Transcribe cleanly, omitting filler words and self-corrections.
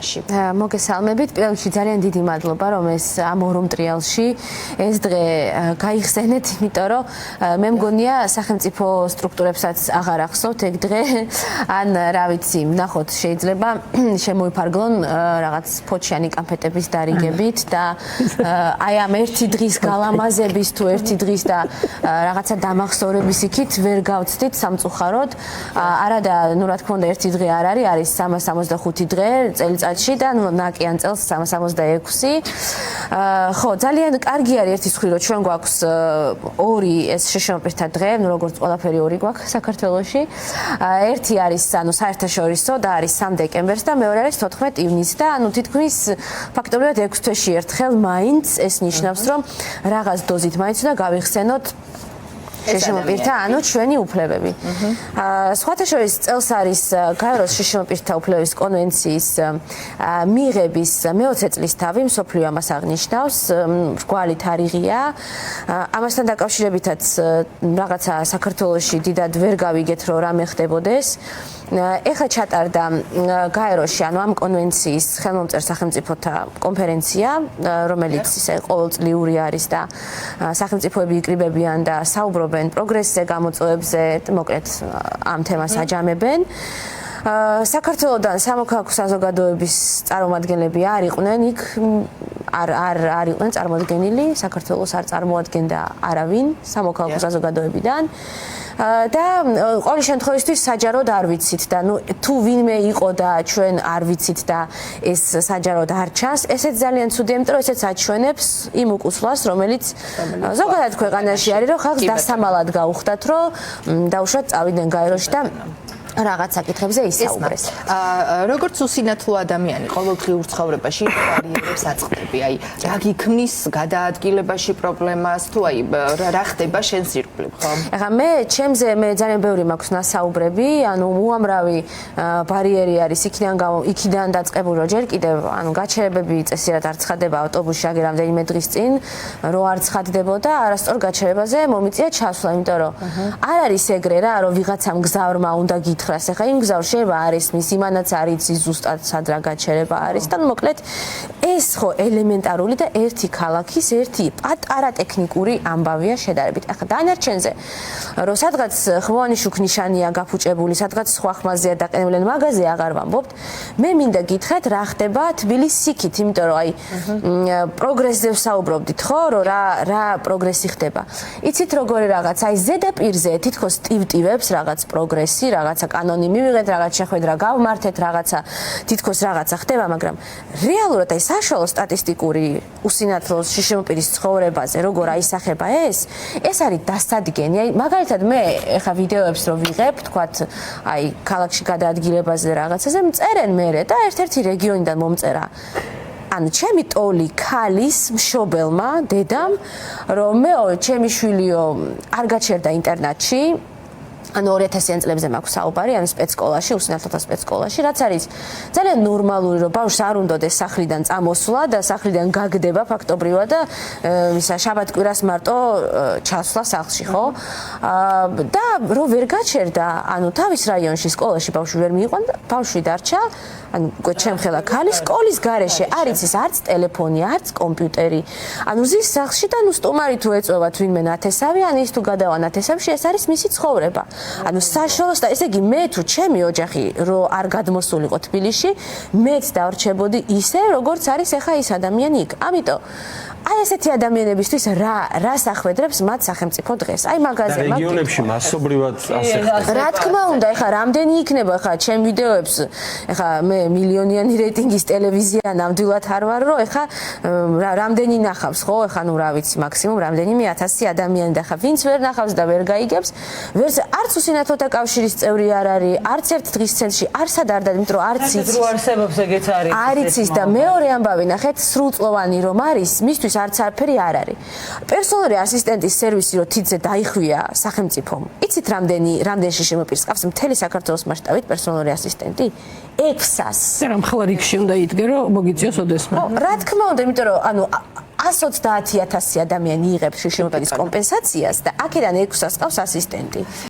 დღეში. მოგესალმებით. პირველ რიგში ძალიან დიდი მადლობა, რომ ეს ამ ორ ტრიალში ეს დღე გაიხსენეთ, იმიტომ რომ მე მგონია სახელმწიფო სტრუქტურებსაც აღარ ახსოვთ ეგ დღე. ან რა ვიცი, ნახოთ, შეიძლება შემოიფარგლონ რაღაც ფოჩიანი კამფეტების დარიგებით და აი ამ ერთი დღის გალამაზების თუ ერთი დღის და რაღაცა დამახსოვრების იქით ვერ გავცდით სამწუხაროდ. არა და ნუ რა თქმა უნდა ერთი დღე არ არის 365 დღე წელიწადში და ნუ ნაკიან წელს 366. ხო, ძალიან კარგი არის ერთის მხრივ რომ ჩვენ გვაქვს ორი ეს შეშემოპირთა დღე, ნუ როგორც ყველაფერი ორი გვაქვს საქართველოში. ერთი არის ანუ საერთაშორისო და არის 3 დეკემბერს და მეორე არის 14 ივნისს და ანუ თითქმის ფაქტობრივად 6 თვეში ერთხელ მაინც ეს ნიშნავს რომ რაღაც დოზით მაინც უნდა გავიხსენოთ შეშემოპირთა, ანუ ჩვენი უფლებები. სხვათა შორის წელს არის გაეროს შეშემოპირთა უფლებების კონვენციის მიღების მე-20 წლისთავი, მსოფლიო ამას აღნიშნავს, მრგვალი თარიღია. ამასთან დაკავშირებითაც რაღაცა საქართველოში დიდად ვერ გავიგეთ, რომ რამე ხდებოდეს. ეხლა ჩატარდა გაეროში, ანუ ამ კონვენციის ხელმომწერ სახელმწიფოთა კონფერენცია, რომელიც ისე ყოველწლიური არის და სახელმწიფოები იკრიბებიან და საუბრობენ პროგრესზე, გამოწვევებზე, მოკლედ ამ თემას აჯამებენ. საქართველოდან სამოქალაქო საზოგადოების წარმომადგენლები არ იყვნენ იქ, არ იყვნენ წარმოადგენილი, საქართველოს არ წარმოადგენდა არავინ სამოქალაქო საზოგადოებიდან. და ყოველ შემთხვევისთვის საჯაროდ არ ვიცით და ნუ თუ ვინმე იყო და ჩვენ არ ვიცით და ეს საჯაროდ არ ჩანს, ესეც ძალიან ცუდია, იმიტომ რომ ესეც აჩვენებს იმ უკუსლას, რომელიც ზოგადად ქვეყანაში არის, რომ ხალხს დასამალად გაუხდათ, რომ დაუშვათ წავიდნენ გაეროში და რაღაც საკითხებზე ისაუბრეს. როგორც უსინათლო ადამიანი ყოველდღიურ ცხოვრებაში ბარიერებს აწყდები, აი რა გიქმნის გადაადგილებაში პრობლემას თუ აი რა ხდება შენს ირგვლივ, ხო? ეხლა მე ძალიან ბევრი მაქვს ნასაუბრები, ანუ უამრავი ბარიერი არის იქიდან დაწყებული, რომ ჯერ კიდევ ანუ გაჩერებები წესიერად არ ცხადდება ავტობუსში აგი რამდენიმე დღის წინ, რო არ ცხადდებოდა, არასწორ გაჩერებაზე მომიწია ჩასვლა, იმიტომ რომ არ არის ეგრე რა, რომ ვიღაცამ გზავრმა უნდა გითხრას, ეხლა იმ გზავრში შეიძლება არის მის იმანაც არ იცი ზუსტად სად რა გაჩერება არის და მოკლედ ეს ხო ელემენტარული და ერთი ქალაქის ერთი პატარა ტექნიკური ამბავია შედარებით. ეხლა დანარჩენზე რომ სადღაც ხვანი შუქნიშანია გაფუჭებული, სადღაც სხვა ხმაზეა დაყენებული, მაღაზია აღარ ვამბობთ. მე მინდა გითხრათ რა ხდება თბილისიქით, იმიტომ რომ აი პროგრესზე ვსაუბრობდით, ხო, რომ რა პროგრესი ხდება. იცით როგორი რაღაც, აი ზედაპირზე თითქოს ტივტივებს რაღაც პროგრესი, რაღაცა კანონი მივიღეთ, რაღაც შეხვედრა გავმართეთ, რაღაცა თითქოს რაღაცა ხდება, მაგრამ რეალურად აი საშუალო სტატისტიკური უსინათლო შეშემოპირის ცხოვრებაზე როგორ აისახება ეს არის დასადგენი. აი მაგალითად მე ეხა ვიდეოებს რო ვიღებ, თქვათ აი ქალაქში გადაადგილებაზე რაღაცაზე მწერენ მერე და ერთ-ერთი რეგიონიდან მომწერა ანუ ჩემი ტოლი ქალის მშობელმა დედამ რომ მეო ჩემი შვილიო არ გაჩერდა ინტერნატში ანუ 2000-იან წლებზე მაქვს საუბარი, ანუ სპეცსკოლაში, უსინათლოთა სპეცსკოლაში, რაც არის ძალიან ნორმალური, რომ ბავშვს არ უნდადეს სახლიდან წამოსვლა და სახლიდან გაგდება ფაქტობრივად და ისა შაბათ-კვირას მარტო ჩასვლა სახლში, ხო? და რო ვერ გაჩერდა, ანუ თავის რაიონში სკოლაში ბავშვი ვერ მიიყვან და ბავშვი დარჩა, ანუ ჩემხელა ქალი სკოლის გარეშე არ იცის არც ტელეფონი, არც კომპიუტერი. ანუ ზის სახლში და ნუ სტუმარი თუ ეწვევა თვინმე ნათესავი, ან ის თუ გადავა ნათესავში, ეს არის მისი ცხოვრება. ანუ საშუალოს და ესე იგი მე თუ ჩემი ოჯახი რო არ გადმოსულიყო თბილისში, მეც დავრჩებოდი ისე როგორც არის ახლა ის ადამიანი იქ. ამიტომ აი ესეთი ადამიანებისთვის რა სახვედრებს მათ სახელმწიფო დღეს. აი მაგაზე მაგ რეგიონებში მასობრივად ასე ხდება. რა თქმა უნდა, ახლა რამდენი იქნება ახლა ჩემ ვიდეოებს, ახლა მე მილიონიანი რეიტინგის ტელევიზია ნამდვილად არ ვარ, რომ ახლა რამდენი ნახავს, ხო? ახლა ნუ რა ვიცი, მაქსიმუმ რამდენიმე 1000 ადამიანი და ახლა ვინც ვერ ნახავს და ვერ გაიგებს, არც უსინათლოთა კავშირის წევრი არ არის, არც ერთ დღის ცენტრში არსად არ დადი, იმიტომ რომ არც იცის. რო არსებობს ეგეც არის. არ იცის და მეორე ამბავი ნახეთ, სრულწლოვანი რომ არის, მისთვის არც არაფერი არ არის. პერსონალური ასისტენტის სერვისი რო თითზე დაიხვია სახელმწიფომ. იცით რამდენი შეშემოპირს ყავს მთელი საქართველოს მასშტაბით პერსონალური ასისტენტი? 600. რა მხოლოდ რიგში უნდა იდგე რომ მოგიწიოს ოდესმე. რა თქმა უნდა, იმიტომ რომ ანუ 130.000 ადამიანი იღებს შეშემოპირის კომპენსაციას და აქედან 600 ყავს ასისტენტი.